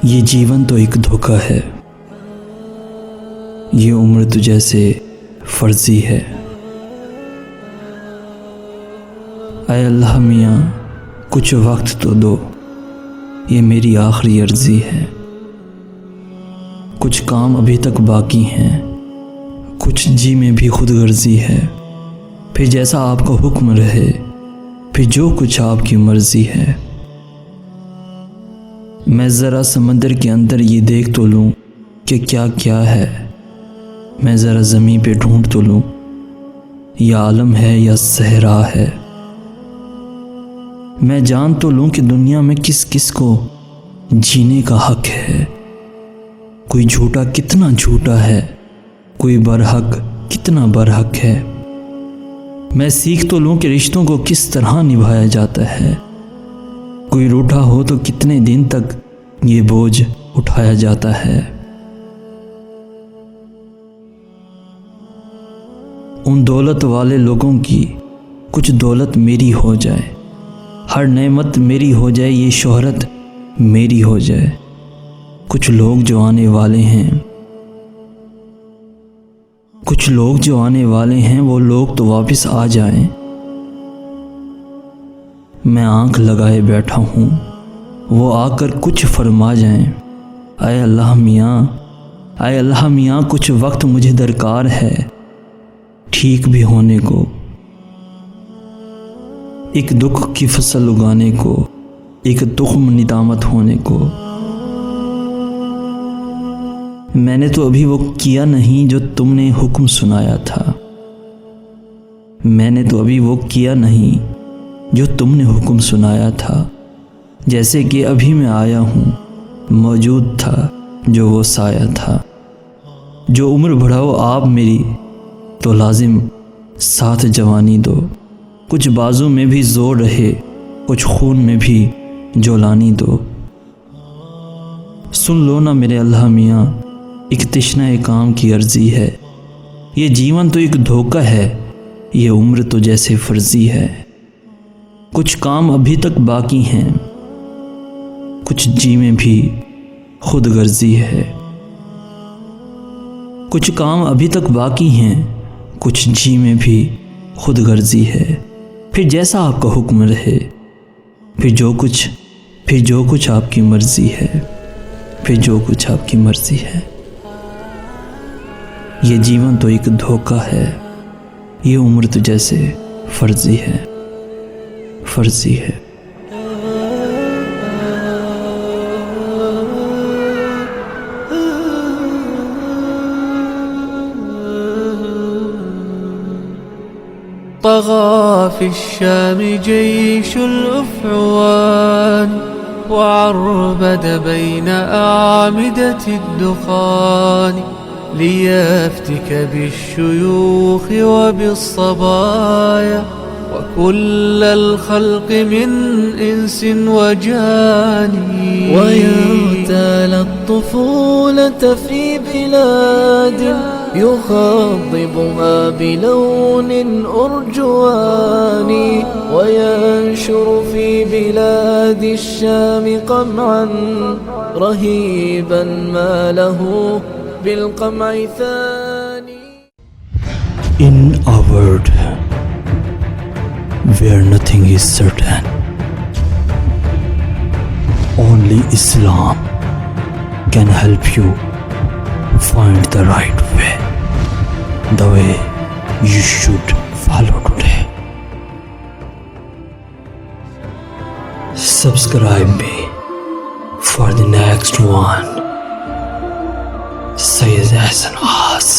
یہ جیون تو ایک دھوکہ ہے، یہ عمر تو جیسے فرضی ہے۔ اے اللہ میاں کچھ وقت تو دو، یہ میری آخری عرضی ہے۔ کچھ کام ابھی تک باقی ہیں، کچھ جی میں بھی خود غرضی ہے۔ پھر جیسا آپ کا حکم رہے، پھر جو کچھ آپ کی مرضی ہے۔ میں ذرا سمندر کے اندر یہ دیکھ تو لوں کہ کیا کیا ہے، میں ذرا زمین پہ ڈھونڈ تو لوں یہ عالم ہے یا صحرا ہے۔ میں جان تو لوں کہ دنیا میں کس کس کو جینے کا حق ہے، کوئی جھوٹا کتنا جھوٹا ہے، کوئی برحق کتنا برحق ہے۔ میں سیکھ تو لوں کہ رشتوں کو کس طرح نبھایا جاتا ہے، کوئی روٹھا ہو تو کتنے دن تک یہ بوجھ اٹھایا جاتا ہے۔ ان دولت والے لوگوں کی کچھ دولت میری ہو جائے، ہر نعمت میری ہو جائے، یہ شہرت میری ہو جائے۔ کچھ لوگ جو آنے والے ہیں وہ لوگ تو واپس آ جائیں۔ میں آنکھ لگائے بیٹھا ہوں، وہ آ کر کچھ فرما جائیں۔ اے اللہ میاں کچھ وقت مجھے درکار ہے ٹھیک بھی ہونے کو، ایک دکھ کی فصل اگانے کو، ایک تخم ندامت ہونے کو۔ میں نے تو ابھی وہ کیا نہیں جو تم نے حکم سنایا تھا، میں نے تو ابھی وہ کیا نہیں جو تم نے حکم سنایا تھا۔ جیسے کہ ابھی میں آیا ہوں، موجود تھا جو وہ سایہ تھا۔ جو عمر بڑھاؤ آپ میری تو لازم ساتھ جوانی دو، کچھ بازو میں بھی زور رہے، کچھ خون میں بھی جولانی دو۔ سن لو نا میرے اللہ میاں، ایک تشنہ کام کی عرضی ہے۔ یہ جیون تو ایک دھوکہ ہے، یہ عمر تو جیسے فرضی ہے۔ کچھ کام ابھی تک باقی ہیں، کچھ جی میں بھی خود غرضی ہے۔ کچھ کام ابھی تک باقی ہیں، کچھ جی میں بھی خود غرضی ہے۔ پھر جیسا آپ کا حکم رہے، پھر جو کچھ آپ کی مرضی ہے، پھر جو کچھ آپ کی مرضی ہے۔ یہ جیون تو ایک دھوکہ ہے، یہ عمر تو جیسے فرضی ہے۔ طغى في الشام جيش الأفعوان وعربد بين أعمدة الدخان ليفتك بالشيوخ وبالصبايا وكل الخلق من إنس وجاني، ويغتال الطفولة في بلاد يخاضبها بلون أرجواني، وينشر في بلاد الشام قمعا رهيبا ما له بالقمع ثاني. In a world where nothing is certain, only Islam can help you find the right way, the way you should follow today. Subscribe me for the next one. Sayyid Hasan As.